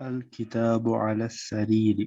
الكتاب على السرير.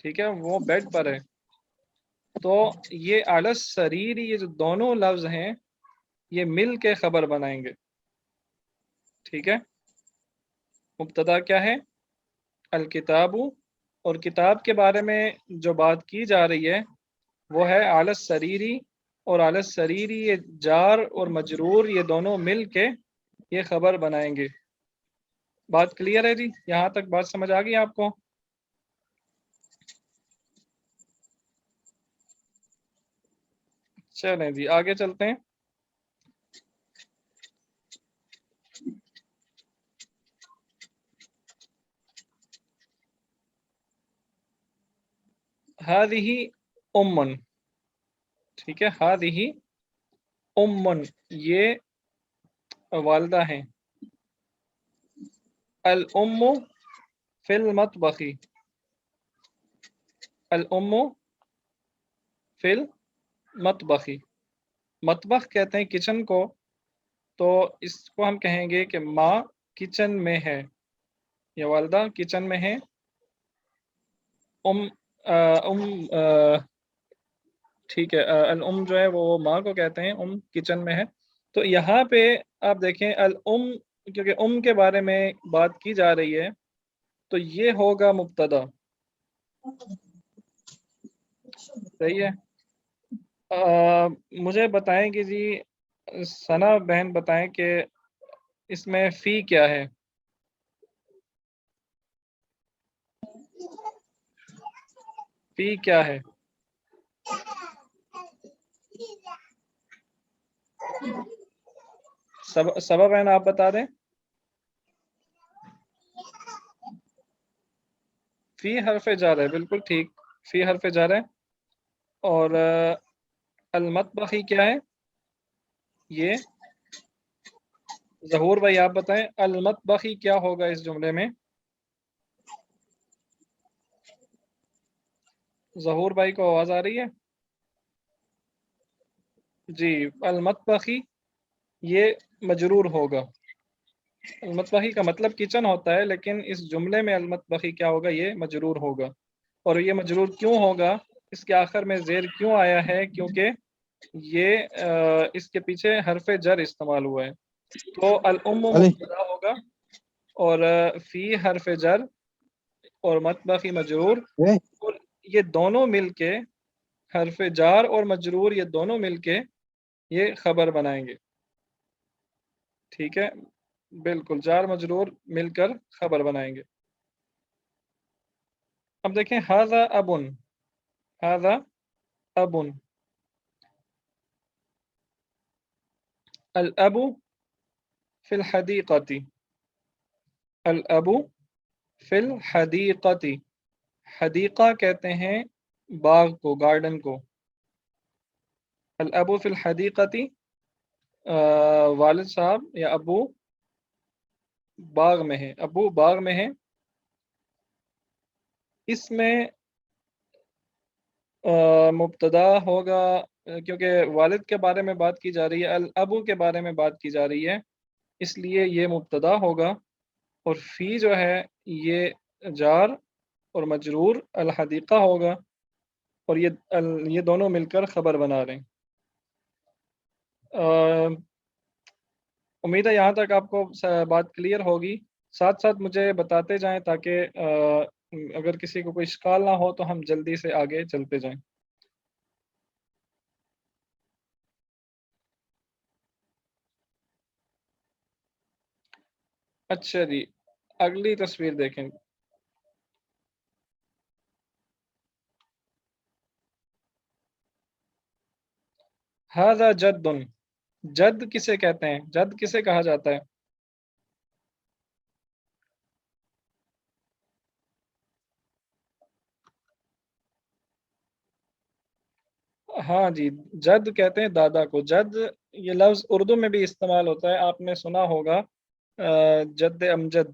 ٹھیک ہے، وہ بیڈ پر ہے. تو یہ علی السریر، یہ جو دونوں لفظ ہیں یہ مل کے خبر بنائیں گے. ٹھیک ہے، مبتدا کیا ہے؟ الکتاب، اور کتاب کے بارے میں جو بات کی جا رہی ہے وہ ہے علی السریری، اور علی السریری یہ جار اور مجرور یہ دونوں مل کے یہ خبر بنائیں گے. بات کلیئر ہے جی؟ یہاں تک بات سمجھ آ گئی آپ کو؟ چلیں جی آگے چلتے ہیں. ہذہ امن، ٹھیک ہے، ہذہ امن یہ والدہ ہیں. الام فی المطبخ، الام فی المطبخ، مطبخ کہتے ہیں کچن کو، تو اس کو ہم کہیں گے کہ ماں کچن میں ہے، یا والدہ کچن میں ہے. ٹھیک ہے، الام جو ہے وہ ماں کو کہتے ہیں، کچن میں ہے. تو یہاں پہ آپ دیکھیں الام، کیونکہ کے بارے میں بات کی جا رہی ہے تو یہ ہوگا مبتدا. صحیح ہے. مجھے بتائیں کہ جی ثنا بہن بتائیں کہ اس میں فی کیا ہے؟ فی کیا ہے؟ سبب ہے نا، آپ بتا دیں. فی حرف جار ہے، بالکل ٹھیک، فی حرف جار ہے. اور المطبخی کیا ہے؟ یہ ظہور بھائی آپ بتائیں المطبخی کیا ہوگا اس جملے میں؟ ظہور بھائی کو آواز آ رہی ہے؟ جی، المطبخی یہ مجرور ہوگا. المطبخی کا مطلب کچن ہوتا ہے، لیکن اس جملے میں المطبخی کیا ہوگا؟ یہ مجرور ہوگا. اور یہ مجرور کیوں ہوگا؟ اس کے آخر میں زیر کیوں آیا ہے؟ کیونکہ یہ اس کے پیچھے حرف جر استعمال ہوا ہے. تو الام مبتدا ہوگا، اور فی حرف جر، اور مطبخی مجرور، اور یہ دونوں مل کے حرف جار اور مجرور یہ دونوں مل کے یہ خبر بنائیں گے. ٹھیک ہے، بالکل جار مجرور مل کر خبر بنائیں گے. اب دیکھیں ھذا ابن، ھذا ابن، الاب فی الحدیقۃ، الاب فی الحدیقۃ، حدیقہ کہتے ہیں باغ کو، گارڈن کو. الاب فی الحدیقۃ، والد صاحب یا ابو باغ میں ہے، ابو باغ میں ہے. اس میں مبتدا ہوگا، کیونکہ والد کے بارے میں بات کی جا رہی ہے، الابو کے بارے میں بات کی جا رہی ہے، اس لیے یہ مبتدا ہوگا. اور فی جو ہے یہ جار اور مجرور الحدیقہ ہوگا، اور یہ دونوں مل کر خبر بنا رہے ہیں. امید ہے یہاں تک آپ کو بات کلیئر ہوگی. ساتھ ساتھ مجھے بتاتے جائیں تاکہ اگر کسی کو کوئی اشکال نہ ہو تو ہم جلدی سے آگے چلتے جائیں. اچھا جی، اگلی تصویر دیکھیں. ھذا جد، جد کسے کہتے ہیں؟ جد کسے کہا جاتا ہے؟ ہاں جی، جد کہتے ہیں دادا کو. جد یہ لفظ اردو میں بھی استعمال ہوتا ہے، آپ نے سنا ہوگا جد امجد.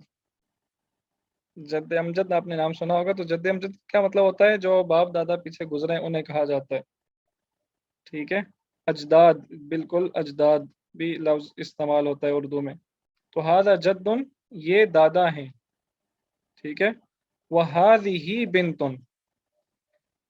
جد امجد آپ نے نام سنا ہوگا. تو جد امجد کیا مطلب ہوتا ہے؟ جو باپ دادا پیچھے گزرے انہیں کہا جاتا ہے. ٹھیک ہے، اجداد، بالکل اجداد بھی لفظ استعمال ہوتا ہے اردو میں. تو ھذا جد، یہ دادا ہیں. ٹھیک ہے، وَھَذِهِ بِنْتٌ،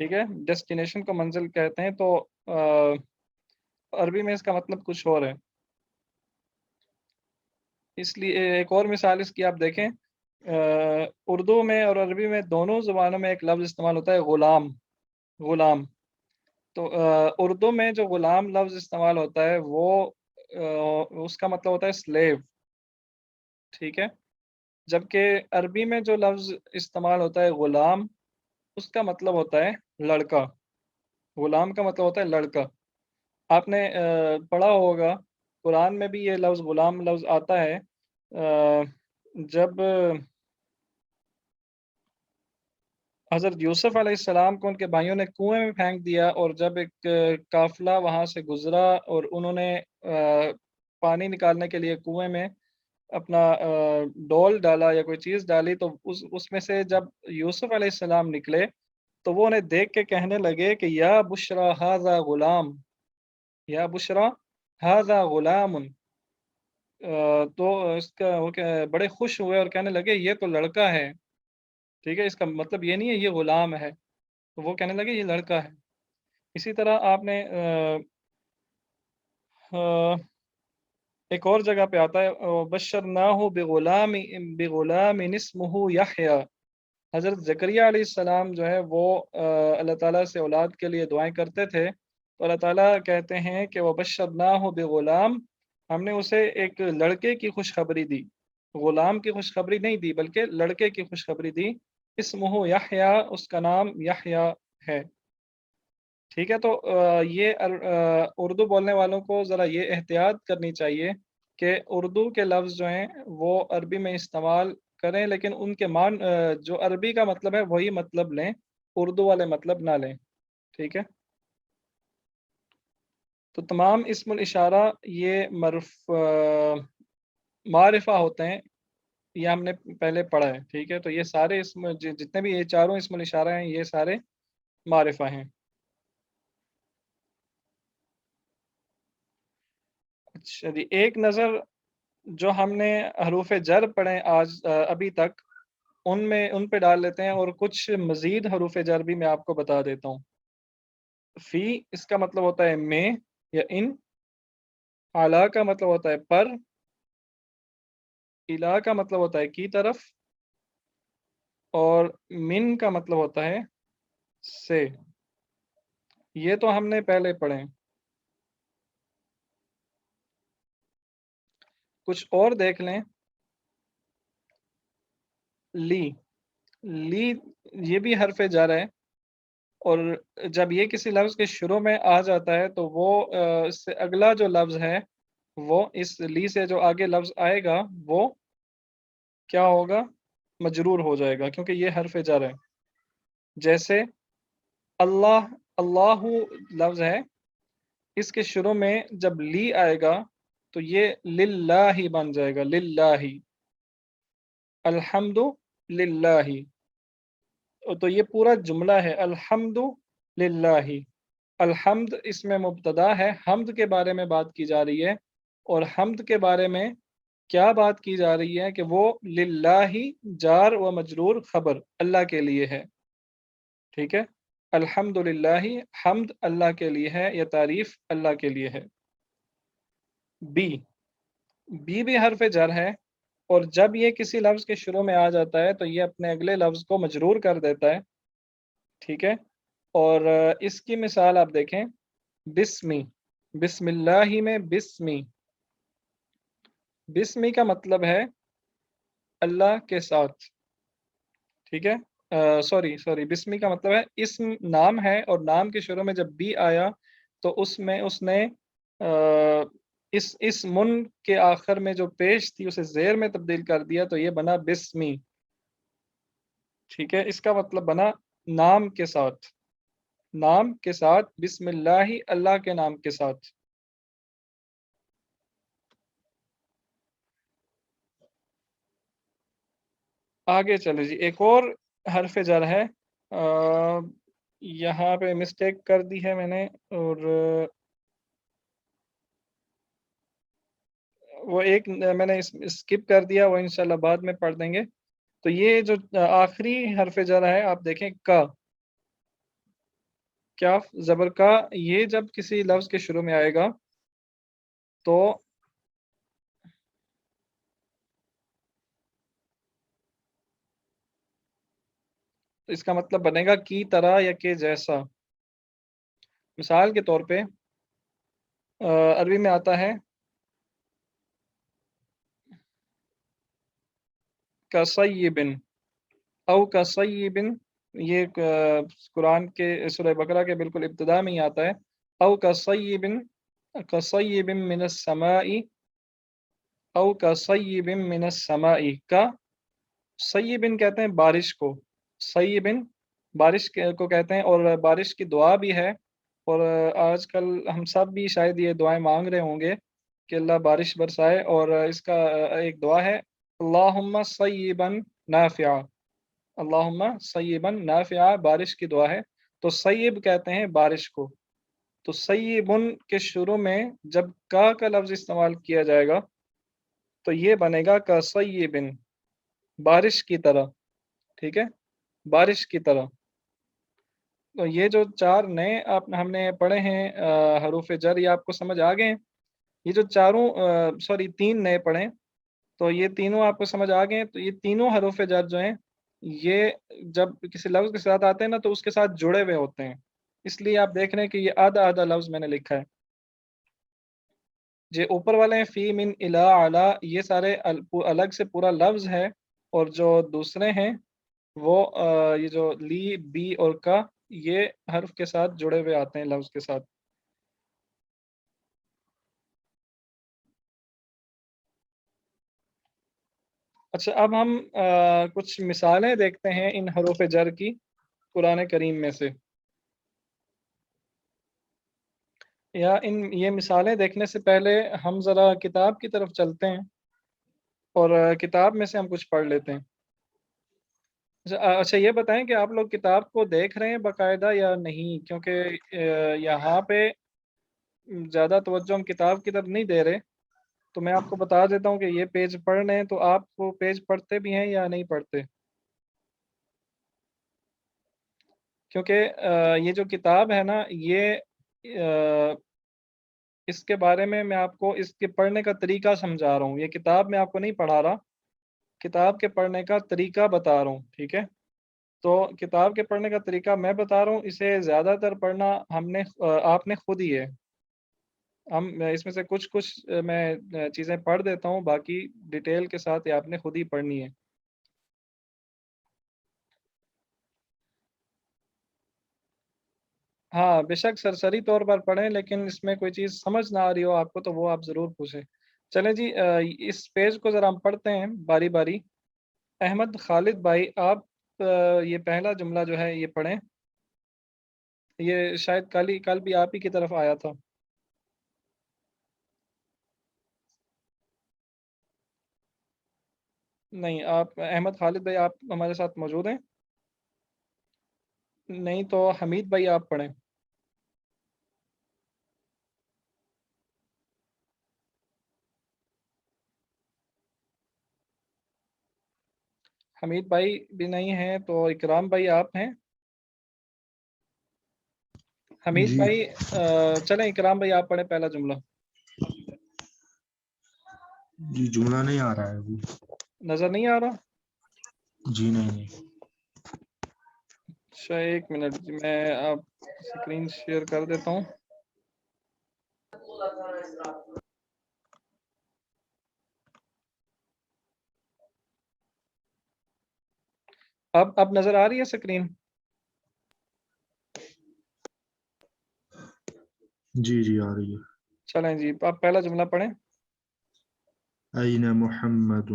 ٹھیک ہے، ڈیسٹینیشن کو منزل کہتے ہیں، تو عربی میں اس کا مطلب کچھ اور ہے. اس لیے ایک اور مثال اس کی آپ دیکھیں، اردو میں اور عربی میں دونوں زبانوں میں ایک لفظ استعمال ہوتا ہے غلام. غلام تو اردو میں جو غلام لفظ استعمال ہوتا ہے وہ اس کا مطلب ہوتا ہے سلیو. ٹھیک ہے، جبکہ عربی میں جو لفظ استعمال ہوتا ہے غلام، اس کا مطلب ہوتا ہے لڑکا. غلام کا مطلب ہوتا ہے لڑکا. آپ نے پڑھا ہوگا قرآن میں بھی یہ لفظ غلام لفظ آتا ہے. جب حضرت یوسف علیہ السلام کو ان کے بھائیوں نے کنویں میں پھینک دیا، اور جب ایک قافلہ وہاں سے گزرا اور انہوں نے پانی نکالنے کے لیے کنویں میں اپنا ڈول ڈالا یا کوئی چیز ڈالی، تو اس میں سے جب یوسف علیہ السلام نکلے تو وہ انہیں دیکھ کے کہنے لگے کہ یا بشرا ھذا غلام، یا بشرا ھذا غلام. تو اس کا وہ بڑے خوش ہوئے اور کہنے لگے یہ تو لڑکا ہے. ٹھیک ہے، اس کا مطلب یہ نہیں ہے یہ غلام ہے. تو وہ کہنے لگے یہ لڑکا ہے. اسی طرح آپ نے ایک اور جگہ پہ آتا ہے بشرناہ بغلام اسمہ یحییٰ. حضرت زکریا علیہ السلام جو ہے وہ اللہ تعالیٰ سے اولاد کے لیے دعائیں کرتے تھے، تو اللہ تعالیٰ کہتے ہیں کہ وبشرناہ بغلام، ہم نے اسے ایک لڑکے کی خوشخبری دی. غلام کی خوشخبری نہیں دی بلکہ لڑکے کی خوشخبری دی. اسمہ یحییٰ، اس کا نام یحییٰ ہے. ٹھیک ہے، تو یہ اردو بولنے والوں کو ذرا یہ احتیاط کرنی چاہیے کہ اردو کے لفظ جو ہیں وہ عربی میں استعمال کریں، لیکن ان کے جو عربی کا مطلب ہے وہی مطلب لیں، اردو والے مطلب نہ لیں. ٹھیک ہے، تو تمام اسم الاشارہ یہ معرفہ ہوتے ہیں، یہ ہم نے پہلے پڑھا ہے. ٹھیک ہے، تو یہ سارے اسم جتنے بھی یہ چاروں اسم الاشارہ ہیں یہ سارے معرفہ ہیں. اچھا جی، ایک نظر جو ہم نے حروف جر پڑھے آج ابھی تک ان پہ ڈال لیتے ہیں، اور کچھ مزید حروف جر بھی میں آپ کو بتا دیتا ہوں. فی اس کا مطلب ہوتا ہے میں یا ان. اعلیٰ کا مطلب ہوتا ہے پر. الا کا مطلب ہوتا ہے کی طرف. اور من کا مطلب ہوتا ہے سے. یہ تو ہم نے پہلے پڑھے. کچھ اور دیکھ لیں. لی یہ بھی حرف جر ہے، اور جب یہ کسی لفظ کے شروع میں آ جاتا ہے تو وہ اس سے اگلا جو لفظ ہے وہ اس لی سے جو آگے لفظ آئے گا وہ کیا ہوگا؟ مجرور ہو جائے گا، کیونکہ یہ حرف جر ہے. جیسے اللہ لفظ ہے، اس کے شروع میں جب لی آئے گا تو یہ للہ بن جائے گا. للہ، الحمد للہ. تو یہ پورا جملہ ہے الحمد للہ. الحمد اس میں مبتدا ہے، حمد کے بارے میں بات کی جا رہی ہے، اور حمد کے بارے میں کیا بات کی جا رہی ہے کہ وہ للہ جار و مجرور خبر اللہ کے لیے ہے. ٹھیک ہے، الحمد للہ حمد اللہ کے لیے ہے یا تعریف اللہ کے لیے ہے. بی بھی حرف جر ہے، اور جب یہ کسی لفظ کے شروع میں آ جاتا ہے تو یہ اپنے اگلے لفظ کو مجرور کر دیتا ہے. ٹھیک ہے، اور اس کی مثال آپ دیکھیں بسمی. بسم اللہ میں بسمی. بسمی کا مطلب ہے اللہ کے ساتھ. ٹھیک ہے، سوری بسمی کا مطلب ہے اسم نام ہے، اور نام کے شروع میں جب بی آیا تو اس نے اس من کے آخر میں جو پیش تھی اسے زیر میں تبدیل کر دیا تو یہ بنا بسمی. ٹھیک ہے، اس کا مطلب بنا نام کے ساتھ. نام کے ساتھ، بسم اللہ اللہ کے نام کے ساتھ. آگے چلے جی، ایک اور حرف جر ہے، یہاں پہ مسٹیک کر دی ہے میں نے، اور وہ ایک میں نے اسکپ کر دیا، وہ انشاءاللہ بعد میں پڑھ دیں گے. تو یہ جو آخری حرف جر ہے آپ دیکھیں کا. کاف زبر کا یہ جب کسی لفظ کے شروع میں آئے گا تو اس کا مطلب بنے گا کی طرح یا کہ جیسا. مثال کے طور پہ عربی میں آتا ہے کَصَیِّبٍ او کَصَیِّبٍ، یہ قرآن کے سورہ بقرہ کے بالکل ابتدا میں ہی آتا ہے. او کَصَیِّبٍ من السماء، او کَصَیِّبٍ من السماء. کا صیبن کہتے ہیں بارش کو، صیبن بارش کو کہتے ہیں، اور بارش کی دعا بھی ہے. اور آج کل ہم سب بھی شاید یہ دعائیں مانگ رہے ہوں گے کہ اللہ بارش برسائے، اور اس کا ایک دعا ہے اللہم صیبا نافعا، اللہم صیبا نافعا، بارش کی دعا ہے. تو صیب کہتے ہیں بارش کو. تو صیبن کے شروع میں جب کا لفظ استعمال کیا جائے گا تو یہ بنے گا کا صیبن، بارش کی طرح. ٹھیک ہے، بارش کی طرح. تو یہ جو 4 نئے ہم نے پڑھے ہیں حروف جر، یہ آپ کو سمجھ آ گئے ہیں. یہ جو 3 نئے پڑھے تو یہ تینوں آپ کو سمجھ آ گئے ہیں. تو یہ تینوں حروف جر جو ہیں یہ جب کسی لفظ کے ساتھ آتے ہیں نا تو اس کے ساتھ جڑے ہوئے ہوتے ہیں. اس لیے آپ دیکھ رہے ہیں کہ یہ آدھا لفظ میں نے لکھا ہے. جو اوپر والے ہیں فی من الا علی، یہ سارے الگ سے پورا لفظ ہے، اور جو دوسرے ہیں وہ یہ جو لی، بی اور کا، یہ حرف کے ساتھ جڑے ہوئے آتے ہیں لفظ کے ساتھ. اچھا، اب ہم کچھ مثالیں دیکھتے ہیں ان حروف جر کی قرآن کریم میں سے. یا یہ مثالیں دیکھنے سے پہلے ہم ذرا کتاب کی طرف چلتے ہیں اور کتاب میں سے ہم کچھ پڑھ لیتے ہیں. اچھا یہ بتائیں کہ آپ لوگ کتاب کو دیکھ رہے ہیں باقاعدہ یا نہیں، کیونکہ یہاں پہ زیادہ توجہ ہم کتاب کی طرف نہیں دے رہے. تو میں آپ کو بتا دیتا ہوں کہ یہ پیج پڑھ رہے ہیں، تو آپ وہ پیج پڑھتے بھی ہیں یا نہیں پڑھتے، کیونکہ یہ جو کتاب ہے نا یہ اس کے بارے میں آپ کو اس کے پڑھنے کا طریقہ سمجھا رہا ہوں. یہ کتاب میں آپ کو نہیں پڑھا رہا، کتاب کے پڑھنے کا طریقہ بتا رہا ہوں. ٹھیک ہے، تو کتاب کے پڑھنے کا طریقہ میں بتا رہا ہوں، اسے زیادہ تر پڑھنا آپ نے خود ہی ہے. ہم اس میں سے کچھ میں چیزیں پڑھ دیتا ہوں، باقی ڈیٹیل کے ساتھ یہ آپ نے خود ہی پڑھنی ہے. ہاں بے شک سرسری طور پر پڑھیں، لیکن اس میں کوئی چیز سمجھ نہ آ رہی ہو آپ کو تو وہ آپ ضرور پوچھیں. چلیں جی، اس پیج کو ذرا ہم پڑھتے ہیں باری باری. احمد خالد بھائی، آپ یہ پہلا جملہ جو ہے یہ پڑھیں. یہ شاید کل بھی آپ ہی کی طرف آیا تھا. نہیں، آپ احمد خالد بھائی آپ ہمارے ساتھ موجود ہیں؟ نہیں تو حمید بھائی آپ پڑھیں. حمید بھائی بھی نہیں ہیں تو اکرام بھائی آپ ہیں. حمید جی بھائی چلیں اکرام بھائی آپ پڑھیں پہلا جملہ. جی جملہ نہیں آ رہا ہے ابھی. نظر نہیں آ رہا؟ جی نہیں. اچھا ایک منٹ جی، میں آپ اسکرین شیئر کر دیتا ہوں. اب نظر آ رہی ہے اسکرین؟ جی آ رہی ہے. چلیں جی آپ پہلا جملہ پڑھیں. این محمد.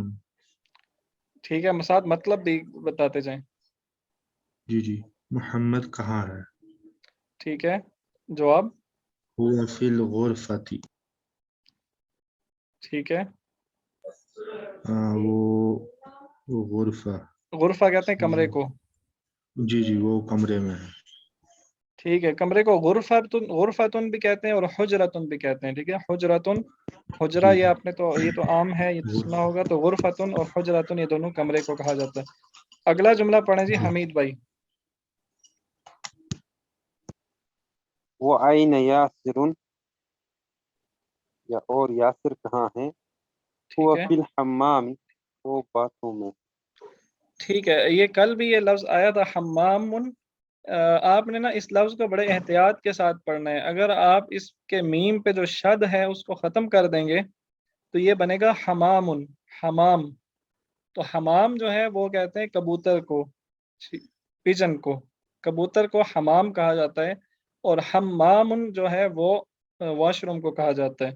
ٹھیک ہے، ساتھ مطلب بھی بتاتے جائیں. جی محمد کہاں ہے؟ ٹھیک ہے، جواب. هو فی الغرفۃ. ٹھیک ہے، وہ غرفہ. غرفہ کہتے ہیں کمرے کو. جی وہ کمرے میں ہے. ٹھیک ہے، کمرے کو غرفتن بھی کہتے ہیں اور حجرتن بھی کہتے ہیں. ٹھیک ہے، حجرتن، حجرہ جی یہ تو عام ہے، یہ تو سنا ہوگا. تو غرفتن اور حجرتن یہ دونوں کمرے کو کہا جاتا ہے. اگلا جملہ پڑھیں جی حمید بھائی. وہ آئین یاسر یا اور یاسر کہاں ہے؟ وہ ٹھیک ہے فی الحمام وہ باتوں میں. ٹھیک ہے، یہ کل بھی یہ لفظ آیا تھا حمام. آپ نے نا اس لفظ کو بڑے احتیاط کے ساتھ پڑھنا ہے. اگر آپ اس کے میم پہ جو شد ہے اس کو ختم کر دیں گے تو یہ بنے گا حمام. حمام، تو حمام جو ہے وہ کہتے ہیں کبوتر کو، پجن کو. کبوتر کو حمام کہا جاتا ہے، اور حمام جو ہے وہ واش روم کو کہا جاتا ہے.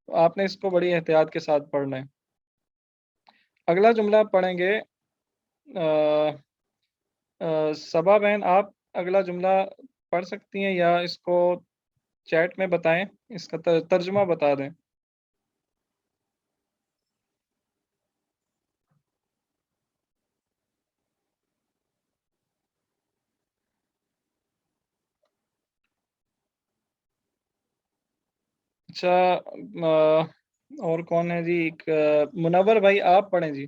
تو آپ نے اس کو بڑی احتیاط کے ساتھ پڑھنا ہے. اگلا جملہ پڑھیں گے. صبا بہن آپ اگلا جملہ پڑھ سکتی ہیں یا اس کو چیٹ میں بتائیں، اس کا ترجمہ بتا دیں. اچھا، اور کون ہے جی؟ ایک منور بھائی آپ پڑھیں جی.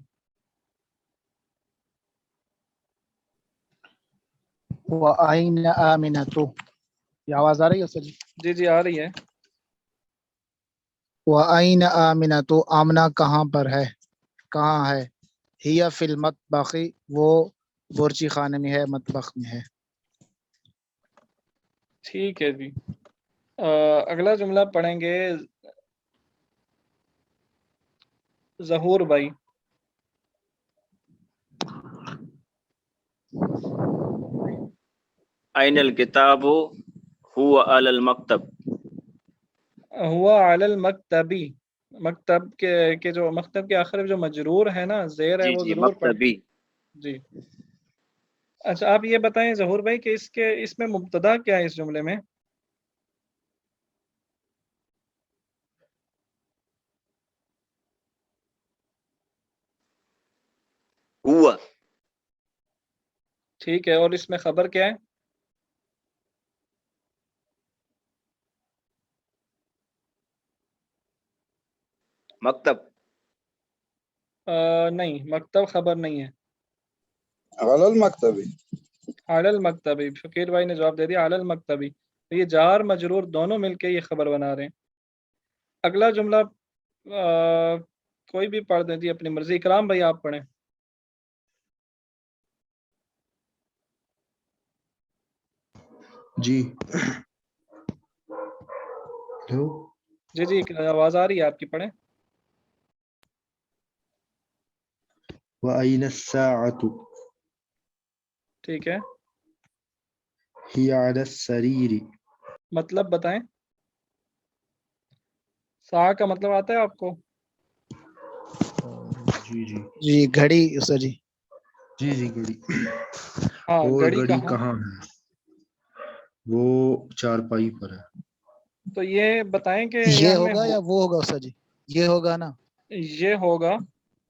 وَأَيْنَ آمِنَةُ، یہ آواز آ رہی ہے سر جی؟ جی جی آ رہی ہے. وَأَيْنَ آمِنَةُ، آمنہ کہاں پر ہے، کہاں ہے؟ ہی فی المطبخ، وہ بورچی خانے میں ہے، مطبخ میں ہے. ٹھیک ہے جی. اگلا جملہ پڑھیں گے ظہور بھائی. أين الكتاب هو على المكتب. ہوا علی المکتبی، مکتب کے جو مکتب کے آخر میں جو مجرور ہے نا، زیر ہے، جی وہ جی ضرور پڑھ. مکتبی. جی. اچھا آپ یہ بتائیں ظہور بھائی کہ اس میں مبتدا کیا ہے اس جملے میں؟ هو. ٹھیک ہے، اور اس میں خبر کیا ہے؟ مکتب. نہیں، مکتب خبر نہیں ہے. علی المکتبی. علی المکتبی، شکیل بھائی نے جواب دے دیا علی المکتبی. تو یہ جار مجرور دونوں مل کے یہ خبر بنا رہے ہیں. اگلا جملہ کوئی بھی پڑھ دیں جی اپنی مرضی. اکرام بھائی آپ پڑھیں. جی ہلو. جی جی آواز آ رہی ہے آپ کی، پڑھیں. وَأَيْنَ السَّاعَةُ ٹھیک ہے، هِيَ عَلَى السَّرِيرِ. مطلب بتائیں. سا کا مطلب آتا ہے آپ کو؟ جی جی جی گھڑی سر جی. جی جی گھڑی. ہاں، اور گھڑی گھڑی کہاں ہے؟ وہ چارپائی پر ہے. تو یہ بتائیں کہ یہ ہمیں ہوگا یا وہ ہوگا سر جی؟ یہ ہوگا نا. یہ ہوگا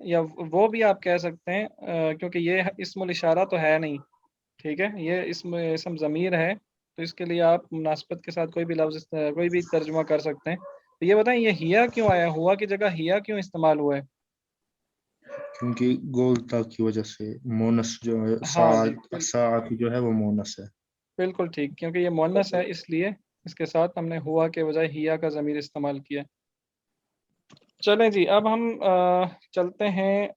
یا وہ بھی آپ کہہ سکتے ہیں، کیونکہ یہ اسم الاشارہ تو ہے نہیں. ٹھیک ہے، یہ اسم ضمیر ہے، تو اس کے لیے آپ مناسبت کے ساتھ کوئی بھی لفظ کوئی بھی ترجمہ کر سکتے ہیں. تو یہ بتائیں یہ ہیا کیوں آیا، ہوا کی جگہ ہیا کیوں استعمال ہوا ہے؟ کیونکہ گولتا کی وجہ سے مونس جو ہے، ہاں جی، ساعت جو ہے وہ مونس ہے. بالکل ٹھیک، کیونکہ یہ مؤنث ہے اس لیے اس کے ساتھ ہم نے ہوا کے بجائے ہیا کا ضمیر استعمال کیا. چلیں جی، اب ہم چلتے ہیں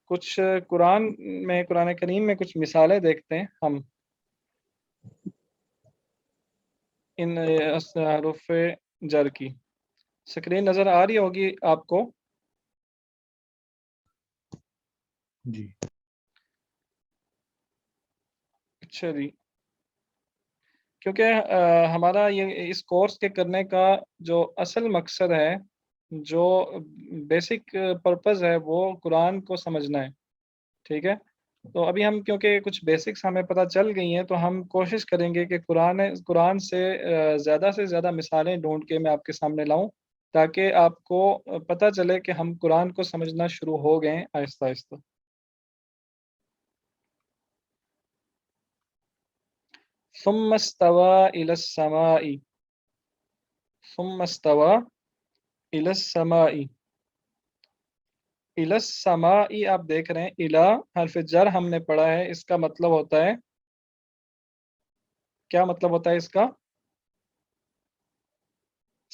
کچھ قرآن کریم میں کچھ مثالیں دیکھتے ہیں ہم ان حروف جر کی. اسکرین نظر آ رہی ہوگی آپ کو. جی اچھا جی، کیونکہ ہمارا یہ اس کورس کے کرنے کا جو اصل مقصد ہے، جو بیسک پرپز ہے، وہ قرآن کو سمجھنا ہے. ٹھیک ہے، تو ابھی ہم کیونکہ کچھ بیسکس ہمیں پتہ چل گئی ہیں، تو ہم کوشش کریں گے کہ قرآن سے زیادہ مثالیں ڈھونڈ کے میں آپ کے سامنے لاؤں، تاکہ آپ کو پتہ چلے کہ ہم قرآن کو سمجھنا شروع ہو گئے ہیں آہستہ آہستہ. ثم استوى إلى السماء، ثم استوى إلى السماء. إلى السماء آپ دیکھ رہے ہیں، إلى حرف جر ہم نے پڑھا ہے، اس کا مطلب ہوتا ہے، کیا مطلب ہوتا ہے اس کا؟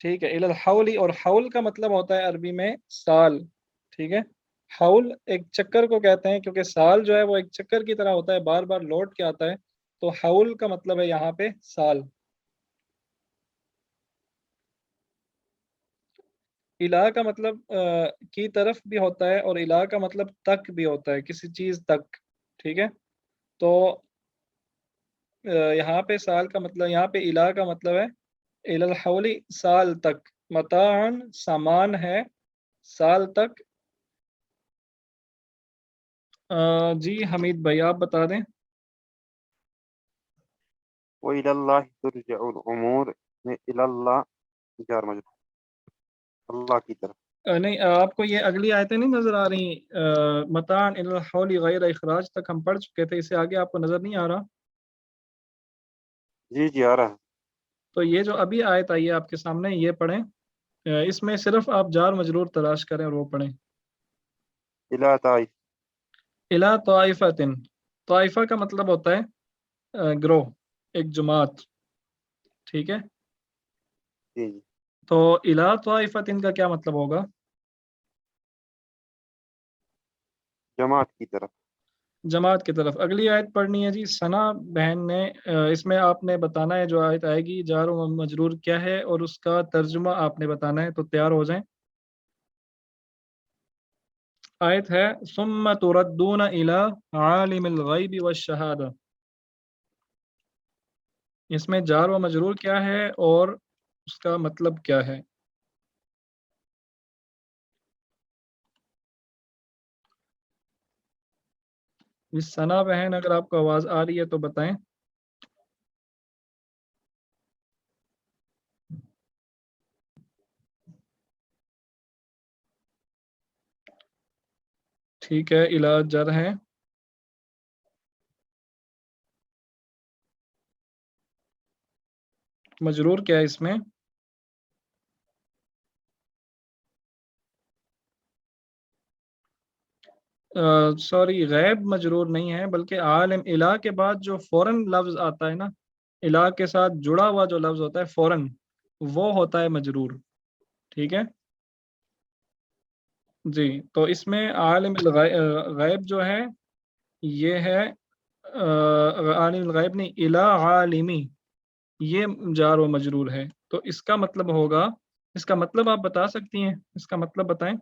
ٹھیک ہے، الی الحول، اور حول کا مطلب ہوتا ہے عربی میں سال، ٹھیک ہے، حول ایک چکر کو کہتے ہیں، کیونکہ سال جو ہے وہ ایک چکر کی طرح ہوتا ہے، بار بار لوٹ کے آتا ہے، تو حول کا مطلب ہے یہاں پہ سال۔ الہ کا مطلب کی طرف بھی ہوتا ہے، اور الہ کا مطلب تک بھی ہوتا ہے، کسی چیز تک، ٹھیک ہے، تو یہاں پہ سال کا مطلب، یہاں پہ الہ کا مطلب ہے الی الحول، سال تک، متاعن سامان ہے، سال تک۔ جی حمید بھائی آپ بتا دیں۔ وإلى الله ترجع الأمور میں إلى اللہ جار مجرور، اللہ کی طرف۔ نہیں، آپ کو یہ اگلی آیتیں نہیں نظر آ رہی؟ متاعن الی الحول غیر اخراج تک ہم پڑھ چکے تھے، اسے آگے آپ کو نظر نہیں آ رہا؟ جی جی آ رہا ہے۔ تو یہ جو ابھی آیت آئی ہے آپ کے سامنے، یہ پڑھیں، اس میں صرف آپ جار مجرور تلاش کریں اور وہ پڑھیں۔ إلى طائف، الا طائفۃ، طائفہ کا مطلب ہوتا ہے گروہ، ایک جماعت، ٹھیک ہے، جی جی تو الا طائفۃ کا کیا مطلب ہوگا؟ جماعت کی طرف۔ جماعت کی طرف۔ اگلی آیت پڑھنی ہے جی ثنا بہن نے، اس میں آپ نے بتانا ہے جو آیت آئے گی جار و مجرور کیا ہے، اور اس کا ترجمہ آپ نے بتانا ہے، تو تیار ہو جائیں۔ آیت ہے ثم تردون الی عالم الغیب والشہادہ، اس میں جار و مجرور کیا ہے اور اس کا مطلب کیا ہے؟ اس ثنا بہن اگر آپ کو آواز آ رہی ہے تو بتائیں۔ ٹھیک ہے، علاج جر ہے۔ مجرور کیا ہے اس میں؟ سوری، غیب مجرور نہیں ہے، بلکہ عالم، الہ کے بعد جو فوراً لفظ آتا ہے نا، الہ کے ساتھ جڑا ہوا جو لفظ ہوتا ہے فوراً، وہ ہوتا ہے مجرور، ٹھیک ہے جی۔ تو اس میں عالم غیب جو ہے یہ ہے عالم الغیب نہیں، الہ عالمی، یہ جار و مجرور ہے، تو اس کا مطلب ہوگا، اس کا مطلب آپ بتا سکتی ہیں، اس کا مطلب بتائیں۔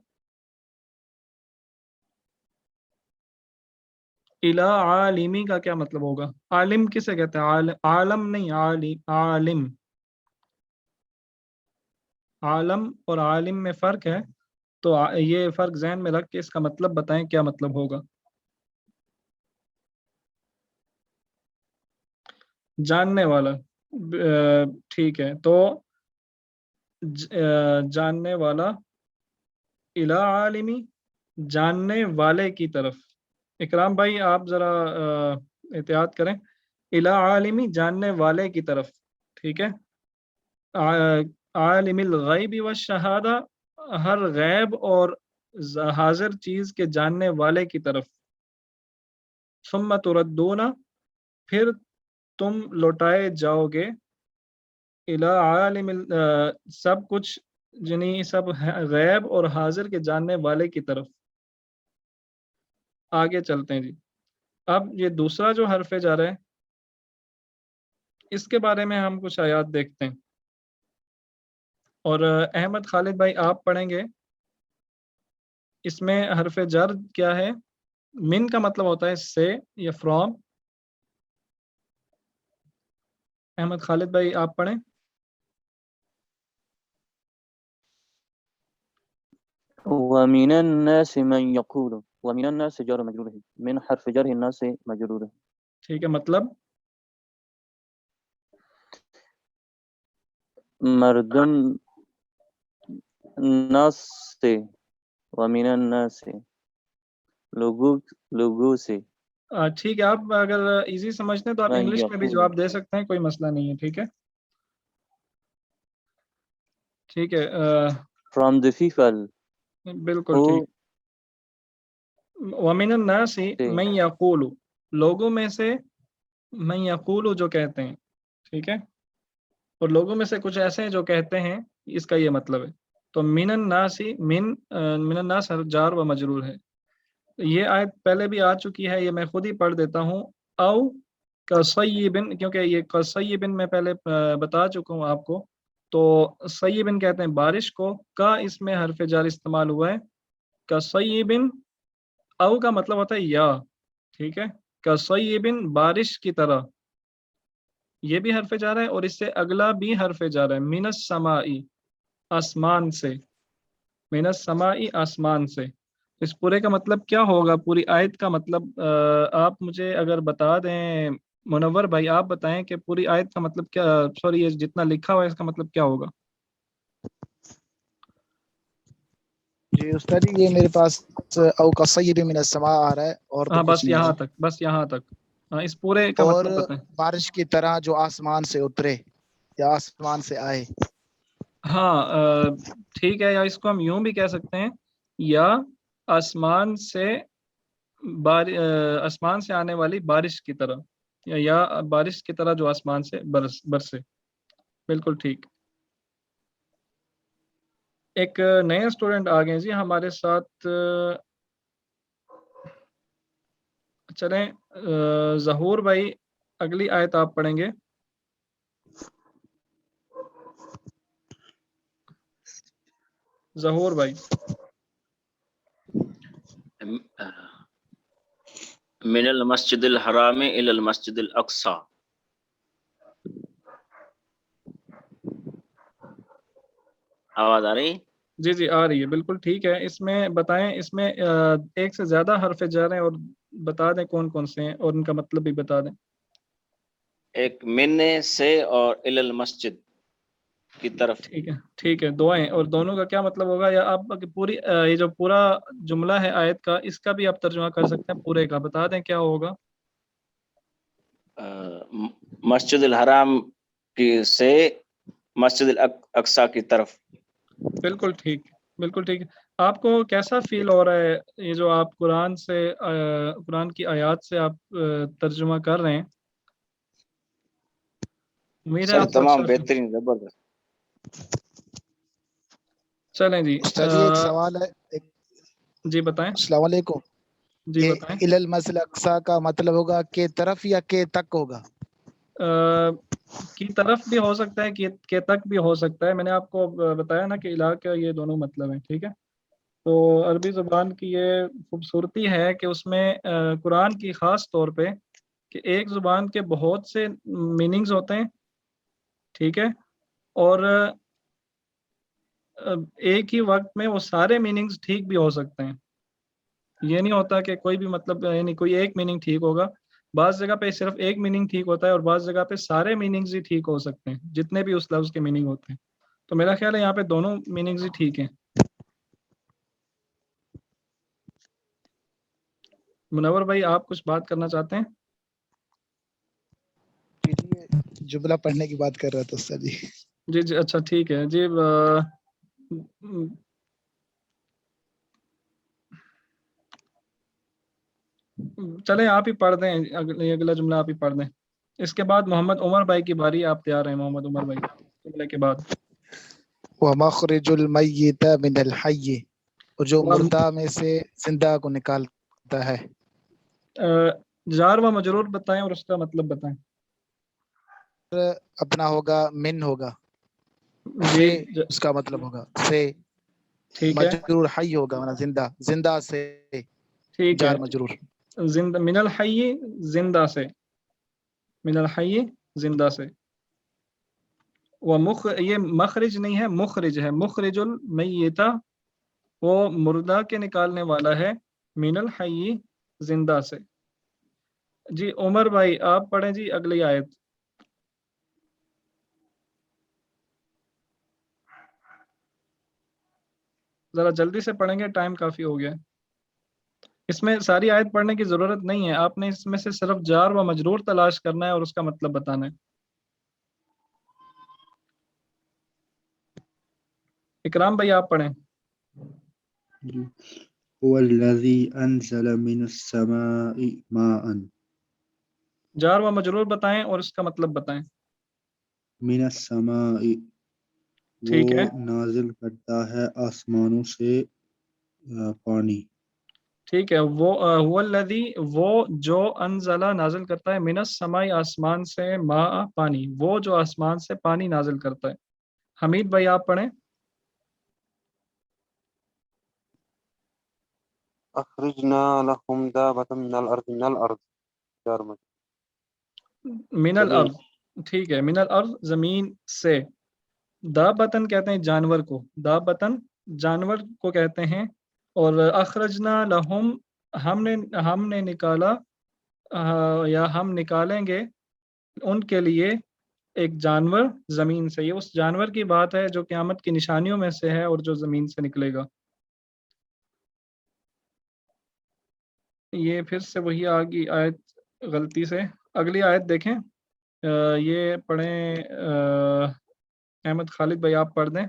الہ عالمی کا کیا مطلب ہوگا؟ عالم کسے کہتے ہیں؟ عالم نہیں، عالم، عالم اور عالم میں فرق ہے، تو یہ فرق ذہن میں رکھ کے اس کا مطلب بتائیں کیا مطلب ہوگا۔ جاننے والا، ٹھیک ہے، تو جاننے والا، الہ عالمی، جاننے والے کی طرف۔ اکرام بھائی آپ ذرا احتیاط کریں، الہ عالمی جاننے والے کی طرف، ٹھیک ہے، عالم الغیب والشہادہ ہر غیب اور حاضر چیز کے جاننے والے کی طرف۔ ثم تردون پھر تم لوٹائے جاؤ گے، الہ عالم سب کچھ یعنی سب غیب اور حاضر کے جاننے والے کی طرف۔ آگے چلتے ہیں جی، اب یہ دوسرا جو حرف جا رہا ہے اس کے بارے میں ہم کچھ آیات دیکھتے ہیں، اور احمد خالد بھائی آپ پڑھیں گے۔ اس میں حرف جر کیا ہے؟ من کا مطلب ہوتا ہے سے یا فرام۔ احمد خالد بھائی آپ پڑھیں۔ ومن الناس من يقول، ومن الناس جار مجرور ہے، من حرف جر الناس مجرور ہے۔ ٹھیک ہے، مطلب مردم ناس سے، ومن الناس لوگوں سے، ٹھیک ہے، آپ اگر ایزی سمجھتے ہیں تو آپ من انگلش میں بھی یقول، جواب دے سکتے ہیں، کوئی مسئلہ نہیں ہے، ٹھیک ہے ٹھیک ہے from the people بالکل who ٹھیک۔ ومن الناس say، من یقول، لوگوں میں سے من یقول جو کہتے ہیں، ٹھیک ہے، اور لوگوں میں سے کچھ ایسے ہیں جو کہتے ہیں اس کا یہ مطلب ہے. تو من الناسی من الناس جار و مجرور ہے. یہ آیت پہلے بھی آ چکی ہے, یہ میں خود ہی پڑھ دیتا ہوں. او کصیبن, کیونکہ یہ کصیبن میں پہلے بتا چکا ہوں آپ کو. تو صیبن کہتے ہیں بارش کو, کا اس میں حرف جار استعمال ہوا ہے. کصیبن, او کا مطلب ہوتا ہے یا, ٹھیک ہے. کصیبن بارش کی طرح, یہ بھی حرف جار ہے, اور اس سے اگلا بھی حرف جار ہے. من السمائی, آسمان سے. من السمائی, آسمان سے. اس پورے کا مطلب کیا ہوگا, پوری آیت کا مطلب آپ مجھے اگر بتا دیں. منور بھائی آپ بتائیں کہ پوری آیت کا مطلب کیا, سوری یہ جتنا لکھا ہوا ہے اس کا مطلب کیا ہوگا. جی استاد جی یہ میرے پاس او کصیب من السماء آ رہا ہے, اور تو ہاں کچھ بس نہیں یہاں ہے. تک, بس یہاں تک. ہاں اس پورے کا اور مطلب بتائیں. بارش کی طرح جو آسمان سے اترے یا آسمان سے آئے. ہاں ٹھیک ہے, یا اس کو ہم یوں بھی کہہ سکتے ہیں, یا آسمان سے آسمان سے آنے والی بارش کی طرح, یا بارش کی طرح جو آسمان سے برسے. بالکل ٹھیک. ایک نئے اسٹوڈنٹ آ گئے جی ہمارے ساتھ. چلیں ظہور بھائی اگلی آیت آپ پڑھیں گے. ظہور بھائی. من المسجد الحرام الى المسجد الاقصى. آواز آ رہی؟ جی جی آ رہی ہے, بالکل ٹھیک ہے. اس میں بتائیں, اس میں ایک سے زیادہ حرف جار ہیں, اور بتا دیں کون کون سے ہیں, اور ان کا مطلب بھی بتا دیں. ایک من سے اور الی المسجد کی طرف. ٹھیک ہے, ٹھیک ہے, دو ہیں, اور دونوں کا کیا مطلب ہوگا, یا آپ پوری یہ جو پورا جملہ ہے آیت کا, اس کا بھی آپ ترجمہ کر سکتے ہیں, پورے کا بتا دیں کیا ہوگا. مسجد الحرام کی سے مسجد الاقصی کی طرف. بالکل ٹھیک, بالکل ٹھیک. آپ کو کیسا فیل ہو رہا ہے یہ جو آپ قرآن سے قرآن کی آیات سے آپ ترجمہ کر رہے ہیں. امید ہے سر آپ کو تمام اچھا فیل. بہترین, زبردست. چلیں جی. استاد جی ایک سوال ہے. جی بتائیں. السلام علیکم. جی یہ بتائیں. الی المسجد الاقصی کا مطلب ہوگا کہ طرف یا کہ تک ہوگا. کی طرف بھی ہو سکتا ہے, کہ تک بھی ہو سکتا ہے. میں نے آپ کو بتایا نا کہ علاقہ یہ دونوں مطلب ہیں, ٹھیک ہے. تو عربی زبان کی یہ خوبصورتی ہے کہ اس میں قرآن کی خاص طور پہ کہ ایک زبان کے بہت سے میننگز ہوتے ہیں, ٹھیک ہے, اور ایک ہی وقت میں وہ سارے میننگز ٹھیک بھی ہو سکتے ہیں. یہ نہیں ہوتا کہ کوئی بھی مطلب, یعنی کوئی ایک میننگ ٹھیک ہوگا. بعض جگہ پہ صرف ایک میننگ ٹھیک ہوتا ہے, اور بعض جگہ پہ سارے میننگز ہی ٹھیک ہو سکتے ہیں, جتنے بھی اس لفظ کے میننگ ہوتے ہیں. تو میرا خیال ہے یہاں پہ دونوں میننگز ہی ٹھیک ہیں. منور بھائی آپ کچھ بات کرنا چاہتے ہیں؟ جی جملہ پڑھنے کی بات کر رہا تھا استاد جی. جی جی اچھا ٹھیک ہے جی. چلیں آپ ہی پڑھ دیں, اگلا جملہ آپ ہی پڑھ دیں. اس کے بعد محمد عمر بھائی کی باری, آپ تیار ہیں محمد عمر بھائی جملے کے بعد. ومخرج المیت من الحی, اور جو مردہ میں سے زندہ کو نکالتا ہے. جار و مجرور بتائیں اور اس کا مطلب بتائیں. اپنا ہوگا من ہوگا, جی سے اس کا مطلب ہوگا سے. ٹھیک ہے, مجرور حی ہوگا مطلب زندہ, زندہ سے ٹھیک ہے. جار مجرور. زندہ, من الحی زندہ سے, من الحی زندہ سے. یہ مخرج نہیں ہے, مخرج ہے. مخرج المیتہ وہ مردہ کے نکالنے والا ہے, من الحی زندہ سے. جی عمر بھائی آپ پڑھیں جی اگلی آیت. ذرا جلدی سے پڑھیں گے, ٹائم کافی ہو گیا. اس میں ساری آیت پڑھنے کی ضرورت نہیں ہے, آپ نے اس میں سے صرف جار و مجرور تلاش کرنا ہے اور اس کا مطلب بتانا ہے. اکرام بھائی آپ پڑھیں. هو الذي انزل من السماء ماء. جار و مجرور بتائیں اور اس کا مطلب بتائیں. من السماء ٹھیک ہے وہ نازل کرتا ہے آسمانوں سے پانی. ٹھیک ہے. وہ هو الذی وہ جو انزلہ نازل کرتا ہے من السماء آسمان سے ماء پانی، وہ جو آسمان سے پانی نازل کرتا ہے. حمید بھائی آپ پڑھیں. اخرجنا لهم دابة من الارض 4 من الارض ٹھیک ہے. من الارض زمین سے. دابتن کہتے ہیں جانور کو، دابتن جانور کو کہتے ہیں. اور اخرجنا لہم ہم نے نکالا یا ہم نکالیں گے ان کے لیے ایک جانور زمین سے. یہ اس جانور کی بات ہے جو قیامت کی نشانیوں میں سے ہے اور جو زمین سے نکلے گا. یہ پھر سے وہی آگی آیت غلطی سے. اگلی آیت دیکھیں. یہ پڑھیں احمد خالد بھائی آپ پڑھ دیں.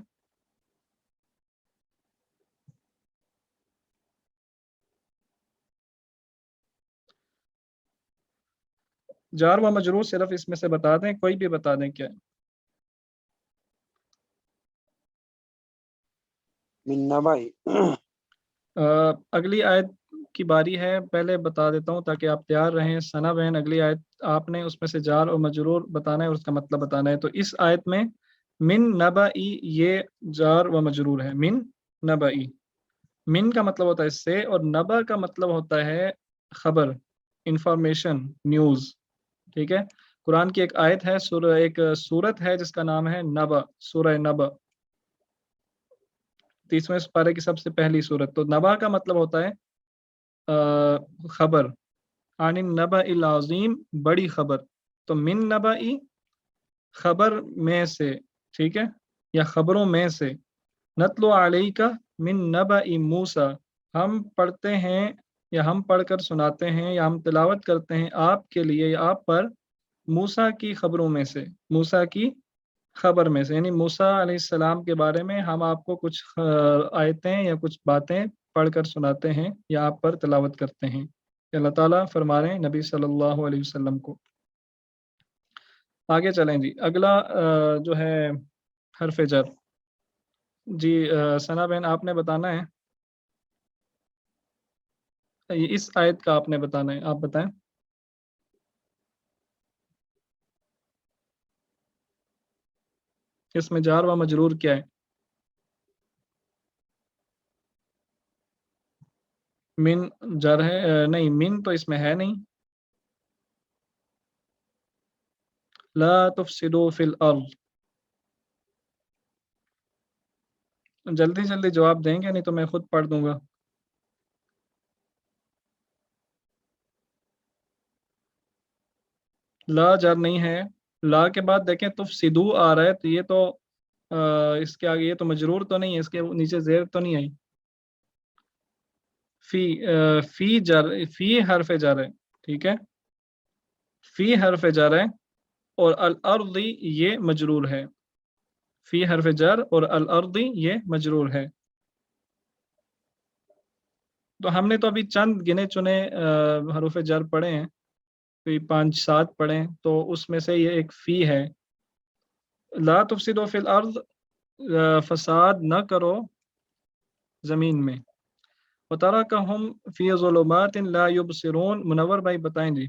جار و مجرور صرف اس میں سے بتا دیں، کوئی بھی بتا دیں کیا ہے. من نبائی اگلی آیت کی باری ہے. پہلے بتا دیتا ہوں تاکہ آپ تیار رہیں. ثنا بہن اگلی آیت آپ نے اس میں سے جار اور مجرور بتانا ہے اور اس کا مطلب بتانا ہے. تو اس آیت میں من نبائی یہ جار و مجرور ہے. من نبائی، من کا مطلب ہوتا ہے اس سے، اور نبا کا مطلب ہوتا ہے خبر، انفارمیشن، نیوز. ٹھیک ہے. قرآن کی ایک آیت ہے، ایک سورت ہے جس کا نام ہے نبا، سورہ نبا، 30ویں پارے کی سب سے پہلی سورت. تو نبا کا مطلب ہوتا ہے خبر. عن النبأ العظیم بڑی خبر. تو من نبائی خبر میں سے، ٹھیک ہے، یا خبروں میں سے. نتلو علیک من نبأ موسیٰ ہم پڑھتے ہیں یا ہم پڑھ کر سناتے ہیں یا ہم تلاوت کرتے ہیں آپ کے لیے یا آپ پر موسیٰ کی خبروں میں سے، موسیٰ کی خبر میں سے. یعنی موسیٰ علیہ السلام کے بارے میں ہم آپ کو کچھ آیتیں یا کچھ باتیں پڑھ کر سناتے ہیں یا آپ پر تلاوت کرتے ہیں. اللہ تعالیٰ فرما رہے ہیں نبی صلی اللہ علیہ وسلم کو. آگے چلیں جی. اگلا جو ہے حرف جر. جی ثنا بہن آپ نے بتانا ہے. اس آیت کا آپ نے بتانا ہے. آپ بتائیں. اس میں جار و مجرور کیا ہے؟ من جر ہے؟ نہیں، من تو اس میں ہے نہیں. لا تفسدوا فی الارض. جلدی جلدی جواب دیں گے نہیں تو میں خود پڑھ دوں گا. لا جر نہیں ہے. لا کے بعد دیکھیں تفسدو آ رہا ہے تو یہ تو اس کے آگے یہ تو مجرور تو نہیں ہے، اس کے نیچے زیر تو نہیں آئی. فی جر، فی حرف جر ہے. ٹھیک ہے، فی حرف جر ہے اور الارض یہ مجرور ہے. فی حرف جر اور الارض یہ مجرور ہے. تو ہم نے تو ابھی چند گنے چنے حروف جر پڑھے ہیں، کوئی 5-7 پڑھیں، تو اس میں سے یہ ایک فی ہے. لا تفسدوا فی الارض فساد نہ کرو زمین میں. وترکہم فی ظلمات لا یبصرون. منور بھائی بتائیں جی.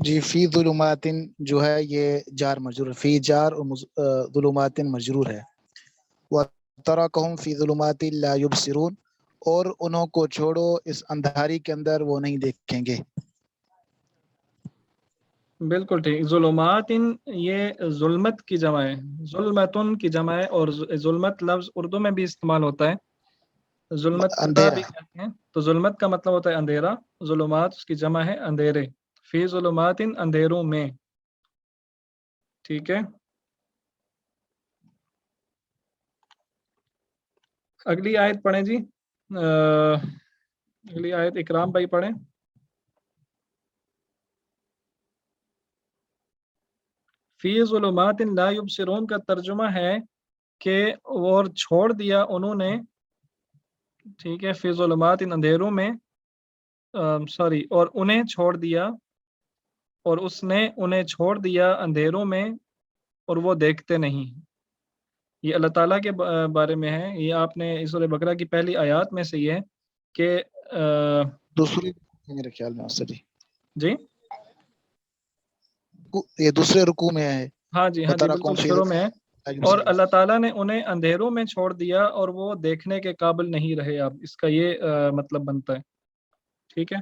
جی فی ظلمات جو ہے یہ جار مجرور، فی جار اور ظلمات مجرور ہے. وترکہم فی ظلمات لا یبصرون اور انہوں کو چھوڑو اس اندھاری کے اندر وہ نہیں دیکھیں گے. بالکل ٹھیک. ظلمات یہ ظلمت کی جمع ہے، ظلمتن کی جمع ہے، اور ظلمت لفظ اردو میں بھی استعمال ہوتا ہے. ظلمت اندھیرا. بھی کہتے ہیں. تو ظلمت کا مطلب ہوتا ہے اندھیرا، ظلمات اس کی جمع ہے اندھیرے. فی ظلمات اندھیروں میں. ٹھیک ہے. اگلی آیت پڑھیں جی. اگلی آیت اکرام بھائی پڑھیں. فی ظلمات لا یبصرون کا ترجمہ ہے کہ اور چھوڑ دیا انہوں نے، ٹھیک ہے، فی ظلمات اندھیروں میں، سوری، اور انہیں چھوڑ دیا اور اس نے انہیں چھوڑ دیا اندھیروں میں اور وہ دیکھتے نہیں. یہ اللہ تعالیٰ کے بارے میں ہے. یہ آپ نے سورہ بقرہ کی پہلی آیات میں سے یہ ہے کہ دوسری میرے خیال میں جی جی یہ دوسرے رکوع میں ہے. ہاں جی بالکل شروع میں ہے. اور اللہ تعالیٰ نے انہیں اندھیروں میں چھوڑ دیا اور وہ دیکھنے کے قابل نہیں رہے. اب اس کا یہ مطلب بنتا ہے. ٹھیک ہے.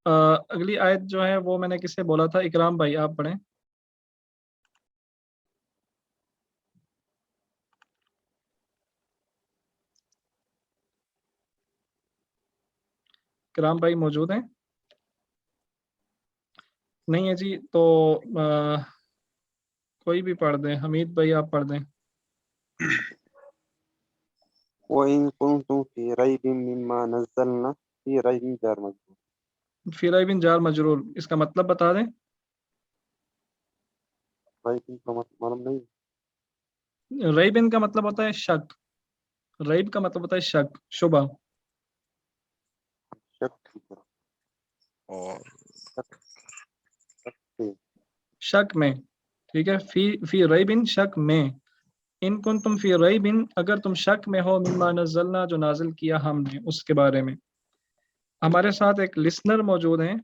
اگلی آیت جو ہے وہ میں نے کس سے بولا تھا؟ اکرام بھائی آپ پڑھیں. اکرام بھائی موجود ہیں؟ نہیں ہے جی. تو کوئی بھی پڑھ دیں. حمید بھائی آپ پڑھ دیں. وَإِن كُنتُم فِي رَيْبٍ مِّمَّا نَزَّلْنَا فِي رَيْبٍ جار مجرور. فی ریب جار مجرور، اس کا مطلب بتا دیں. رَيْبٍ کا معلوم نہیں. ریبن کا مطلب ہوتا ہے شک. ریب کا مطلب ہوتا ہے شک، شبہ. شک اور شک میں. ٹھیک ہے. فی ریبن شک میں. ان کنتم فی ریبن اگر تم شک میں ہو مما نزلنا جو نازل کیا ہم نے اس کے بارے میں. ہمارے ساتھ ایک لسنر موجود ہیں،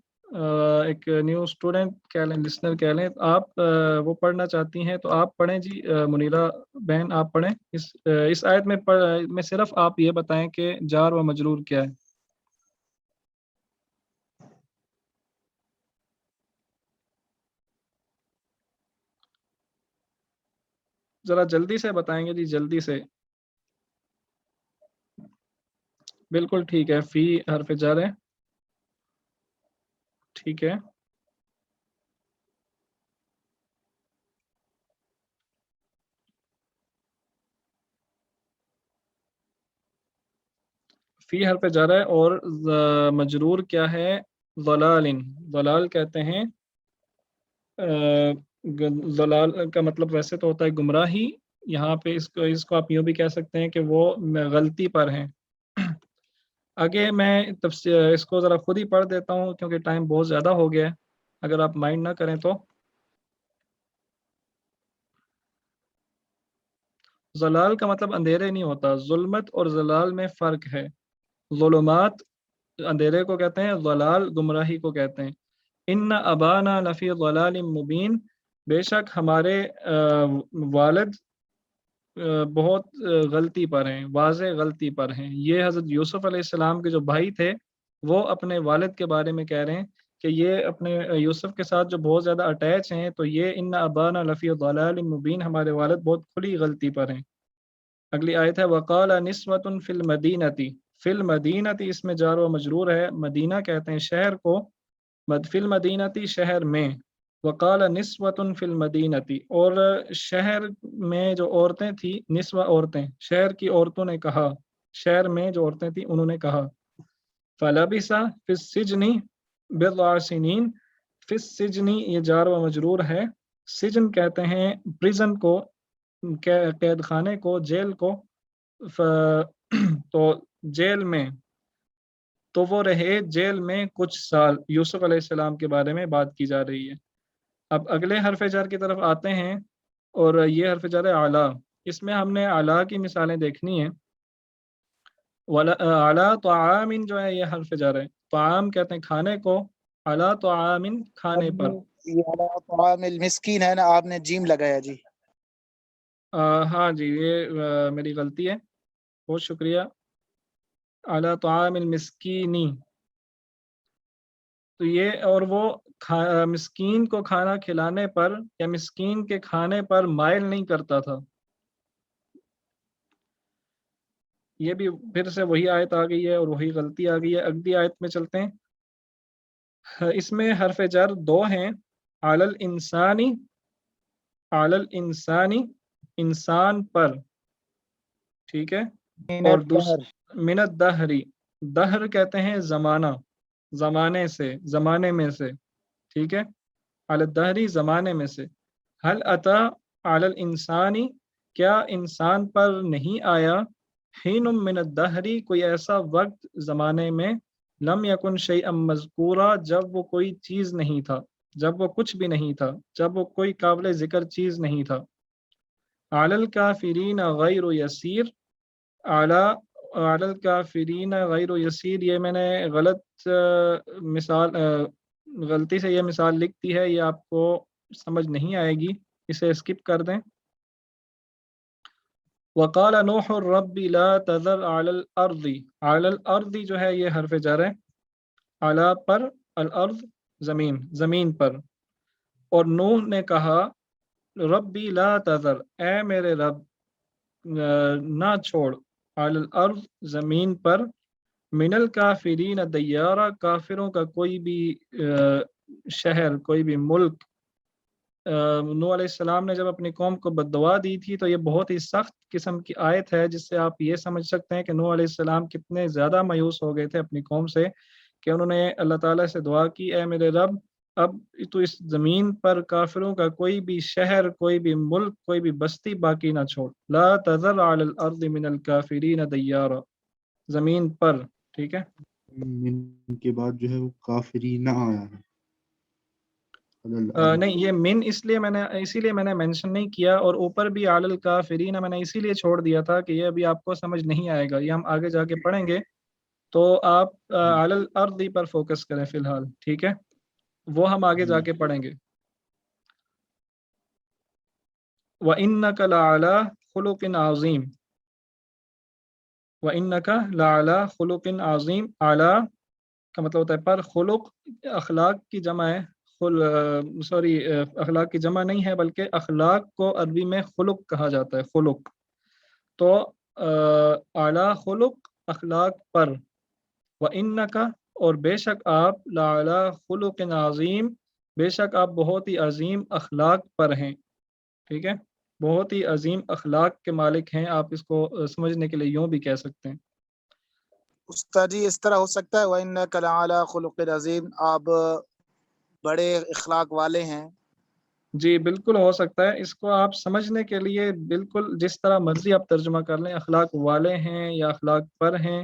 ایک نیو اسٹوڈنٹ کہہ لیں، لسنر کہہ لیں. آپ وہ پڑھنا چاہتی ہیں تو آپ پڑھیں جی. منیرہ بہن آپ پڑھیں. اس آیت میں صرف آپ یہ بتائیں کہ جار و مجرور کیا ہے. ذرا جلدی سے بتائیں گے جی، جلدی سے. بالکل ٹھیک ہے. فی حرف جر ہے. ٹھیک ہے. فی حرف جر ہے اور مجرور کیا ہے؟ ضلال. ضلال کہتے ہیں، ضلال کا مطلب ویسے تو ہوتا ہے گمراہی. یہاں پہ اس کو آپ یوں بھی کہہ سکتے ہیں کہ وہ غلطی پر ہیں. آگے میں اس کو ذرا خود ہی پڑھ دیتا ہوں کیونکہ ٹائم بہت زیادہ ہو گیا ہے، اگر آپ مائنڈ نہ کریں تو. ضلال کا مطلب اندھیرے نہیں ہوتا. ظلمت اور ضلال میں فرق ہے. ظلمات اندھیرے کو کہتے ہیں، ضلال گمراہی کو کہتے ہیں. ان ابانا لفی ضلال مبین، بے شک ہمارے والد بہت غلطی پر ہیں، واضح غلطی پر ہیں. یہ حضرت یوسف علیہ السلام کے جو بھائی تھے وہ اپنے والد کے بارے میں کہہ رہے ہیں کہ یہ اپنے یوسف کے ساتھ جو بہت زیادہ اٹیچ ہیں، تو یہ ان ابانا لفی ضلال مبین، ہمارے والد بہت کھلی غلطی پر ہیں. اگلی آیت ہے وقال نسوۃ فی المدینۃ. فی المدینۃ اس میں جار و مجرور ہے. مدینہ کہتے ہیں شہر کو، فی المدینۃ شہر میں. وقال نسوۃ فی المدینۃ اور شہر میں جو عورتیں تھیں، نسوہ عورتیں، شہر کی عورتوں نے کہا، شہر میں جو عورتیں تھیں انہوں نے کہا. فلبث فی السجن بضع سنین. فی السجن یہ جار و مجرور ہے. سجن کہتے ہیں پریزن کو، قید خانے کو، جیل کو. تو جیل میں، تو وہ رہے جیل میں کچھ سال. یوسف علیہ السلام کے بارے میں بات کی جا رہی ہے. اب اگلے حرف جر کی طرف آتے ہیں اور یہ حرف جر ہے اعلیٰ. اس میں ہم نے اعلیٰ کی مثالیں دیکھنی ہیں. اعلیٰ طعام جو ہے یہ حرف جر ہے. طعام کہتے ہیں کھانے کو، اعلیٰ طعام کھانے پر. یہ طعام المسکین ہے نا، آپ نے جیم لگایا جی. ہاں جی یہ میری غلطی ہے، بہت شکریہ. اعلیٰ طعام المسکینی. تو یہ اور وہ مسکین کو کھانا کھلانے پر یا مسکین کے کھانے پر مائل نہیں کرتا تھا. یہ بھی پھر سے وہی آیت آ گئی ہے اور وہی غلطی آ گئی ہے. اگلی آیت میں چلتے ہیں. اس میں حرف جر دو ہیں. علی الانسانی، علی الانسانی انسان پر. ٹھیک ہے. اور من الدہری، دہر کہتے ہیں زمانہ، زمانے سے، زمانے میں سے. ٹھیک ہے. علی الدہری زمانے میں سے. حل اتا علی الانسانی کیا انسان پر نہیں آیا، حین من الدہری کوئی ایسا وقت زمانے میں، لم یکن شیئا مذکورا، جب وہ کوئی چیز نہیں تھا، جب وہ کچھ بھی نہیں تھا، جب وہ کوئی قابل ذکر چیز نہیں تھا. علی الکافرین غیر یسیر، علی الکافرین غیر یسیر، یہ میں نے غلطی سے یہ مثال لکھ دی ہے، یہ آپ کو سمجھ نہیں آئے گی، اسے اسکپ کر دیں. وقال نوح الرب لا تذر علی الارض، علی الارض جو ہے یہ حرف جر ہے، علی پر، الارض زمین، زمین پر. اور نوح نے کہا ربی لا تذر، اے میرے رب نہ چھوڑ، علی الارض زمین پر، من الکافرین دیارا، کافروں کا کوئی بھی شہر، کوئی بھی ملک. نوح علیہ السلام نے جب اپنی قوم کو بد دعا دی تھی تو یہ بہت ہی سخت قسم کی آیت ہے، جس سے آپ یہ سمجھ سکتے ہیں کہ نوح علیہ السلام کتنے زیادہ مایوس ہو گئے تھے اپنی قوم سے، کہ انہوں نے اللہ تعالیٰ سے دعا کی اے میرے رب اب تو اس زمین پر کافروں کا کوئی بھی شہر، کوئی بھی ملک، کوئی بھی بستی باقی نہ چھوڑ. لا تذر علی الارض من الکافرین دیارا، زمین پر. ٹھیک ہے، من کے بعد جو ہے وہ کافرین آیا ہے. نہیں یہ من اسی لیے میں نے مینشن نہیں کیا، اور اوپر بھی علی الکافرین میں نے اسی لیے چھوڑ دیا تھا کہ یہ ابھی آپ کو سمجھ نہیں آئے گا، یہ ہم آگے جا کے پڑھیں گے. تو آپ علی الارض پر فوکس کریں فی الحال، ٹھیک ہے، وہ ہم آگے جا کے پڑھیں گے. وَإِنَّكَ لَعَلَى خُلُقٍ عَظِيمٍ، وَإِنَّكَ لَعَلَى خُلُقٍ عَظِيمٍ، اعلیٰ کا مطلب ہوتا ہے پر، خلق اخلاق کی جمع ہے، اخلاق کی جمع نہیں ہے بلکہ اخلاق کو عربی میں خلق کہا جاتا ہے، خلق. تو اعلیٰ خلق، اخلاق پر. وَإِنَّكَ، اور بے شک آپ، لَعَلَى خُلُقٍ عَظِيمٍ، بے شک آپ بہت ہی عظیم اخلاق پر ہیں. ٹھیک ہے، بہت ہی عظیم اخلاق کے مالک ہیں، آپ اس کو سمجھنے کے لیے یوں بھی کہہ سکتے ہیں. استاد جی اس طرح ہو سکتا ہے وَإِنَّكَ لَعَلَى خُلُقٍ عَظِيمٍ، آپ بڑے اخلاق والے ہیں. جی بالکل ہو سکتا ہے، اس کو آپ سمجھنے کے لیے بالکل جس طرح مرضی آپ ترجمہ کر لیں، اخلاق والے ہیں یا اخلاق پر ہیں،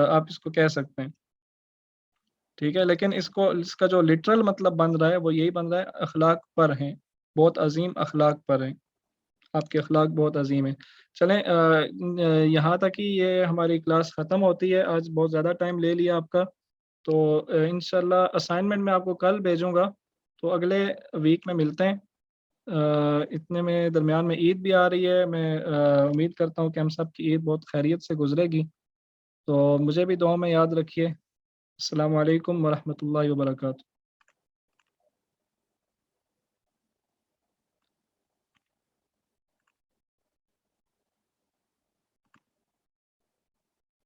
آپ اس کو کہہ سکتے ہیں. ٹھیک ہے، لیکن اس کا جو لٹرل مطلب بن رہا ہے وہ یہی بن رہا ہے اخلاق پر ہیں، بہت عظیم اخلاق پر ہیں، آپ کے اخلاق بہت عظیم ہیں. چلیں یہاں تک ہی یہ ہماری کلاس ختم ہوتی ہے. آج بہت زیادہ ٹائم لے لیا آپ کا، تو انشاءاللہ اسائنمنٹ میں آپ کو کل بھیجوں گا، تو اگلے ویک میں ملتے ہیں. اتنے میں درمیان میں عید بھی آ رہی ہے، میں امید کرتا ہوں کہ ہم سب کی عید بہت خیریت سے گزرے گی، تو مجھے بھی دعاؤں میں یاد رکھیے. السلام علیکم ورحمۃ اللہ وبرکاتہ.